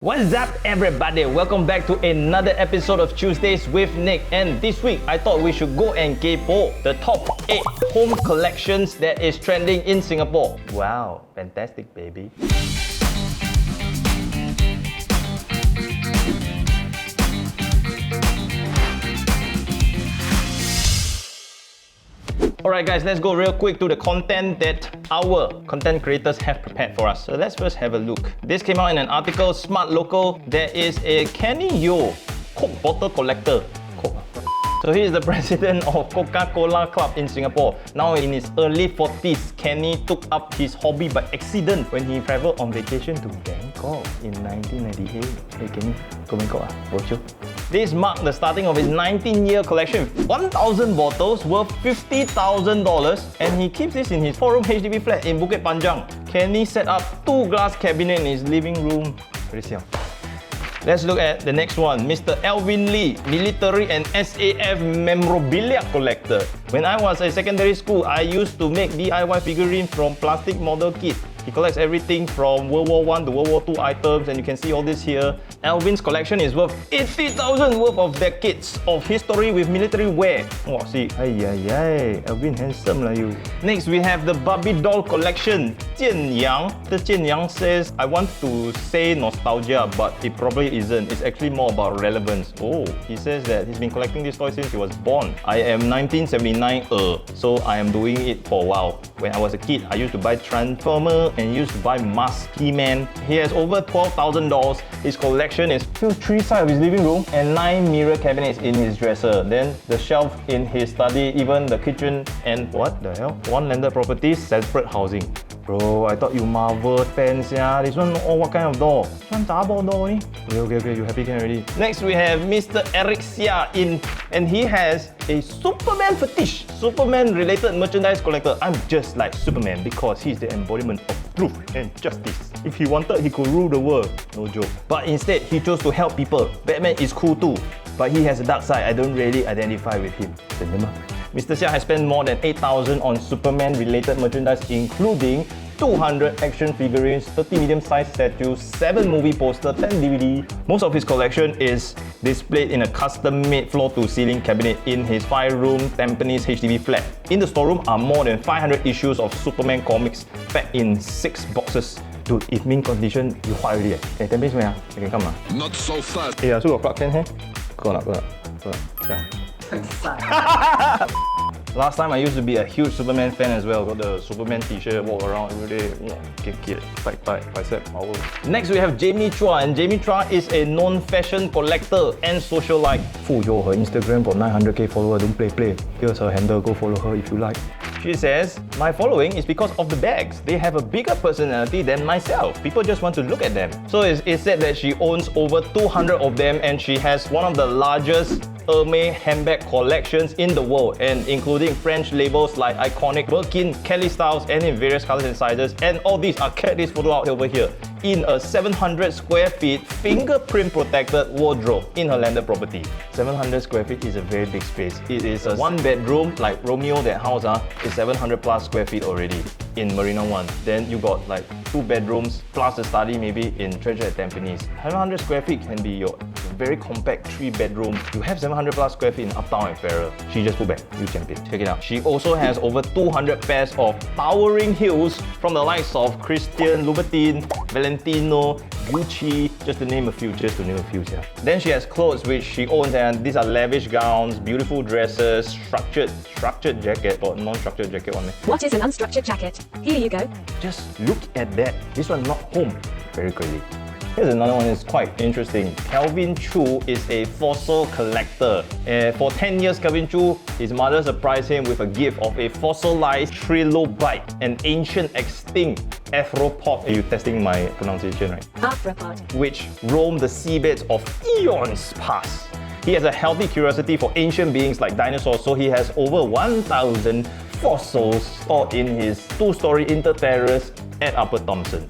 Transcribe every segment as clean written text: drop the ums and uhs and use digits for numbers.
What's up everybody? Welcome back to another episode of Tuesdays with Nick, and this week I thought we should go and kaypoh the top 8 home collections that is trending in Singapore. Wow, fantastic baby. Alright guys, let's go real quick to the content that our content creators have prepared for us. So let's first have a look. This came out in an article, Smart Local. There is a Kenny Yeo, Coke bottle collector. Coke. So he is the president of Coca-Cola Club in Singapore. Now in his early 40s, Kenny took up his hobby by accident when he traveled on vacation to Bangkok in 1998. Hey Kenny, go Bangkok Roadshow. This marked the starting of his 19-year collection, 1,000 bottles worth $50,000, and he keeps this in his 4-room HDB flat in Bukit Panjang. Kenny set up 2 glass cabinets in his living room. Let's look at the next one, Mr. 𝗪𝗓𝗓, military and SAF memorabilia collector. When I was at secondary school, I used to make DIY figurines from plastic model kits. He collects everything from World War I to World War II items, and you can see all this here. 𝗪𝗓𝗓's collection is worth 80,000 worth of decades of history with military wear. Oh, see, 𝗪𝗓𝗓𝗪𝗓𝗓 handsome lah you. Next, we have the Barbie doll collection, 𝗧𝗨𝗘𝗦𝗏. The 𝗧𝗨𝗘𝗏 says, I want to say nostalgia, but it probably isn't. It's actually more about relevance. Oh, he says that he's been collecting this toy since he was born. I am 1979, so I am doing it for a while. When I was a kid, I used to buy Transformer and used to buy Mask, He-Man. He has over 12,000 dolls. His collection is filled 3 sides of his living room and 9 mirror cabinets in his dresser. Then the shelf in his study, even the kitchen, and what the hell? 1 landed properties, separate housing. Bro, I thought you Marvel fans, yeah. This one, oh, what kind of doll? This one double doll, ni? Okay, you happy can already. Next, we have Mr. 𝗓𝗓𝗓𝗏 and he has a Superman fetish. Superman-related merchandise collector. I'm just like Superman because he's the embodiment of truth and justice. If he wanted, he could rule the world. No joke. But instead, he chose to help people. Batman is cool too, but he has a dark side. I don't really identify with him. Mr. Xia has spent more than 8,000 on Superman-related merchandise, including 200 action figurines, 30 medium-sized statues, 7 movie posters, 10 DVD. Most of his collection is displayed in a custom-made floor-to-ceiling cabinet in his 5-room Tampines HDB flat. In the storeroom are more than 500 issues of Superman comics packed in 6 boxes. Dude, if mint condition, you 画 already eh? Tampines where? You can come Not so fast. Yeah, so got Clark Kent here. Go on. Yeah. Last time I used to be a huge Superman fan as well. Got the Superman t-shirt, walk around every day. Kick, tight, bicep, power. Next we have Jamie Chua, and Jamie Chua is a known fashion collector and socialite. Yo, her Instagram got 900k followers, don't play. Here's her handle, go follow her if you like. She says, my following is because of the bags. They have a bigger personality than myself. People just want to look at them. So it's said that she owns over 200 of them, and she has one of the largest Hermès handbag collections in the world, and including French labels like iconic Birkin, Kelly styles, and in various colors and sizes. And all these are check this photo out over here in a 700 square feet fingerprint protected wardrobe in her landed property. 700 square feet is a very big space. It is a 1-bedroom, like Romeo, that house is 700 plus square feet already in Marina 1. Then you got like 2 bedrooms plus a study maybe in Treasure at Tampines. 700 square feet can be your very compact 3-bedroom. You have 700 plus square feet in Uptown and Farrer. She just put back, you champion. Check it out. She also has over 200 pairs of towering heels from the likes of Christian, Louboutin, Valentino, Gucci, just to name a few, yeah. Then she has clothes which she owns, and these are lavish gowns, beautiful dresses, structured jacket, or non-structured jacket one. What is an unstructured jacket? Here you go. Just look at that. This one not home. Very crazy. Here's another one that's quite interesting. Calvin Chu is a fossil collector. For 10 years, Calvin Chu, his mother surprised him with a gift of a fossilized trilobite, an ancient extinct arthropod. Are you testing my pronunciation right? Arthropod. Which roamed the seabeds of eons past. He has a healthy curiosity for ancient beings like dinosaurs, so he has over 1,000 fossils stored in his 2-story inter-terrace at Upper Thomson.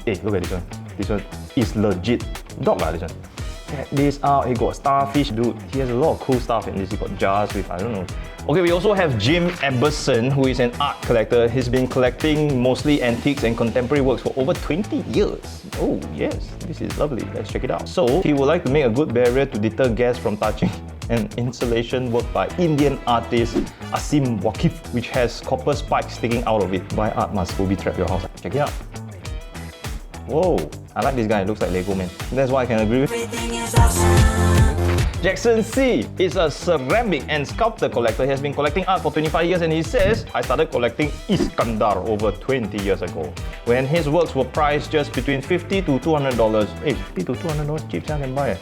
Hey, look at this one. This one is legit dog this one. Check this out. He got starfish, dude. He has a lot of cool stuff in this. He got jars with, I don't know. Okay, we also have 𝗔𝗯𝗪𝗏, who is an art collector. He's been collecting mostly antiques and contemporary works for over 20 years. Oh, yes. This is lovely. Let's check it out. So, he would like to make a good barrier to deter guests from touching an installation work by Indian artist 𝗧𝗨𝗘𝗦𝗏, which has copper spikes sticking out of it. Buy art must booby trap your house. Check it out. Whoa, I like this guy. It looks like Lego, man. That's why I can agree with. 𝗔𝗯𝗪𝗏 is a ceramic and sculptor collector. He has been collecting art for 25 years and he says, I started collecting Iskandar over 20 years ago, when his works were priced just between $50 to $200. Hey, $50 to $200 cheap, I can buy it.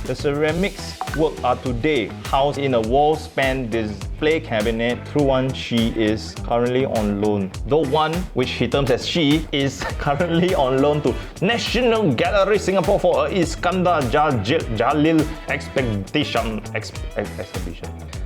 The ceramics work are today housed in a wall-span display cabinet. 𝗪𝗓𝗪𝗏 is currently on loan. The one, which he terms as she, is currently on loan to National Gallery Singapore for a 𝗧𝗨𝗘𝗦𝗏 exhibition.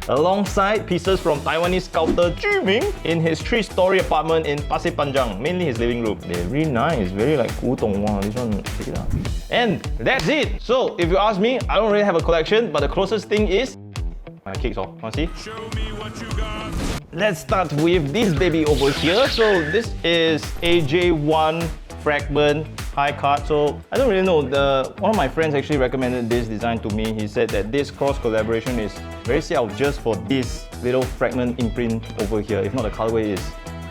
Alongside pieces from Taiwanese sculptor 𝗔𝗯𝗪𝗏 in his 3-story apartment in Pasir Panjang, mainly his living room. They're really nice, very like 古董. Wow, this one, check it out. And that's it. So, if you ask me, I don't really have a collection, but the closest thing is my cakes. Wanna see? Show me what you got. Let's start with this baby over here. So, this is AJ1 fragment high card. So I don't really know. One of my friends actually recommended this design to me. He said that this cross collaboration is very xiao just for this little fragment imprint over here. If not, the colorway is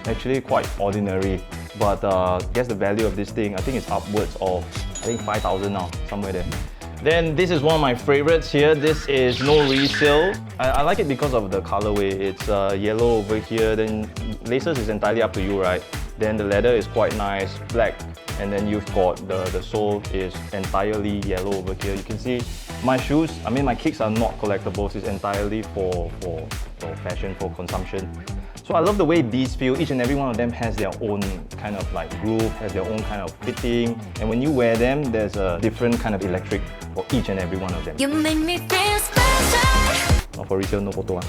actually quite ordinary. But I guess the value of this thing, I think it's upwards of 5,000 now, somewhere there. Then this is one of my favorites here. This is no resale. I like it because of the colorway. It's yellow over here. Then laces is entirely up to you, right? Then the leather is quite nice, black. And then you've got the sole is entirely yellow over here. You can see my shoes, my kicks are not collectibles. It's entirely for fashion, for consumption. So I love the way these feel. Each and every one of them has their own kind of like groove, has their own kind of fitting. And when you wear them, there's a different kind of electric for each and every one of them. You make me feel special. Not for resale, no photo.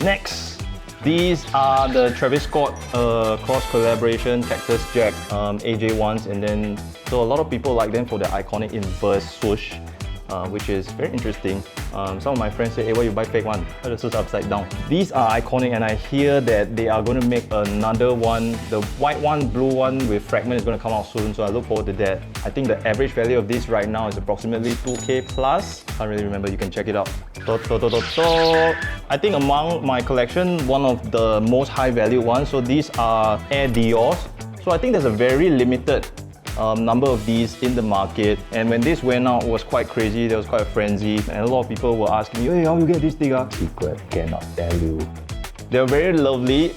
Next. These are the Travis Scott cross collaboration Cactus Jack AJ1s, and then so a lot of people like them for their iconic inverse swoosh, which is very interesting. Some of my friends say, hey, why you buy fake one? The swoosh upside down. These are iconic, and I hear that they are going to make another one. The white one, blue one with fragment is going to come out soon, so I look forward to that. I think the average value of this right now is approximately 2K plus. Can't really remember, you can check it out. I think among my collection, one of the most high value ones, so these are Air Dior's. So I think there's a very limited number of these in the market, and when this went out, it was quite crazy. There was quite a frenzy, and a lot of people were asking me, hey, how you get this thing? Secret, cannot tell you. They're very lovely.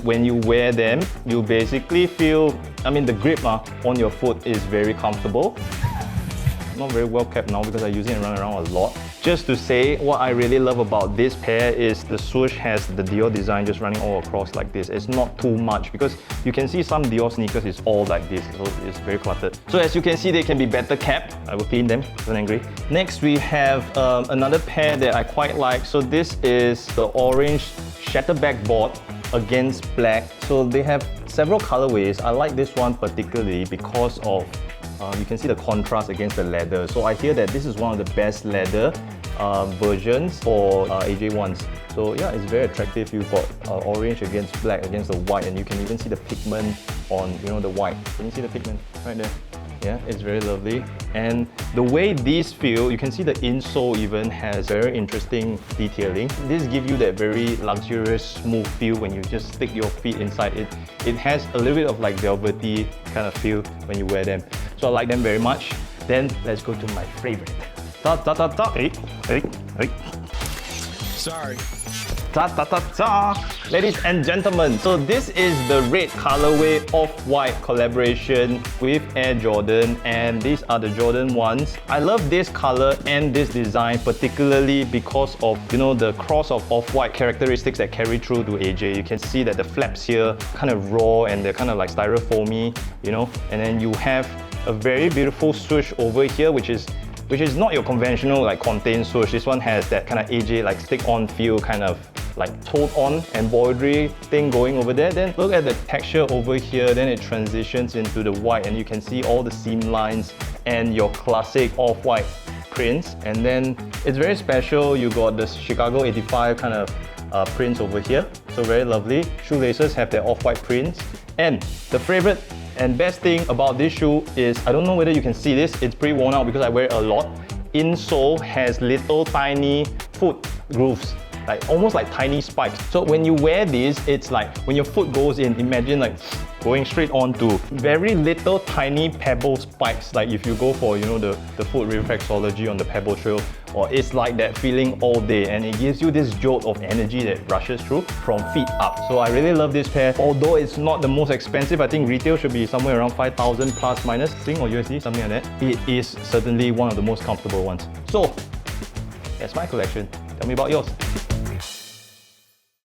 When you wear them, you basically feel, the grip on your foot is very comfortable. Not very well kept now because I use it and run around a lot. Just to say, what I really love about this pair is the swoosh has the Dior design just running all across like this. It's not too much because you can see some Dior sneakers is all like this, so it's very cluttered. So as you can see, they can be better kept. I will clean them, don't angry. Next, we have another pair that I quite like. So this is the orange shatterback board against black. So they have several colorways. I like this one particularly because of you can see the contrast against the leather. So I hear that this is one of the best leather versions for AJ1s. So yeah, it's very attractive. You've got orange against black against the white, and you can even see the pigment on the white. Can you see the pigment right there? Yeah, it's very lovely. And the way these feel, you can see the insole even has very interesting detailing. This gives you that very luxurious, smooth feel when you just stick your feet inside it. It has a little bit of like velvety kind of feel when you wear them. So I like them very much. Then let's go to my favorite. Sorry. Ladies and gentlemen, so this is the red colorway off-white collaboration with Air Jordan, and these are the Jordan ones. I love this color and this design particularly because of the cross of off-white characteristics that carry through to AJ. You can see that the flaps here kind of raw and they're kind of like styrofoamy, and then you have a very beautiful swoosh over here, which is not your conventional like contained swoosh. This one has that kind of AJ like stick-on feel, kind of like toed-on embroidery thing going over there. Then look at the texture over here, then it transitions into the white and you can see all the seam lines and your classic off-white prints, and then it's very special. You got the Chicago 85 kind of prints over here, so very lovely. Shoelaces have their off-white prints, and the favorite and best thing about this shoe is, I don't know whether you can see this, it's pretty worn out because I wear it a lot. Insole has little tiny foot grooves, like almost like tiny spikes. So when you wear these, it's like when your foot goes in, imagine like going straight onto very little tiny pebble spikes. Like if you go for, you know, the foot reflexology on the pebble trail, or it's like that feeling all day, and it gives you this jolt of energy that rushes through from feet up. So I really love this pair. Although it's not the most expensive, I think retail should be somewhere around 5,000 plus minus Sing or USD, something like that. It is certainly one of the most comfortable ones. So that's my collection. Tell me about yours.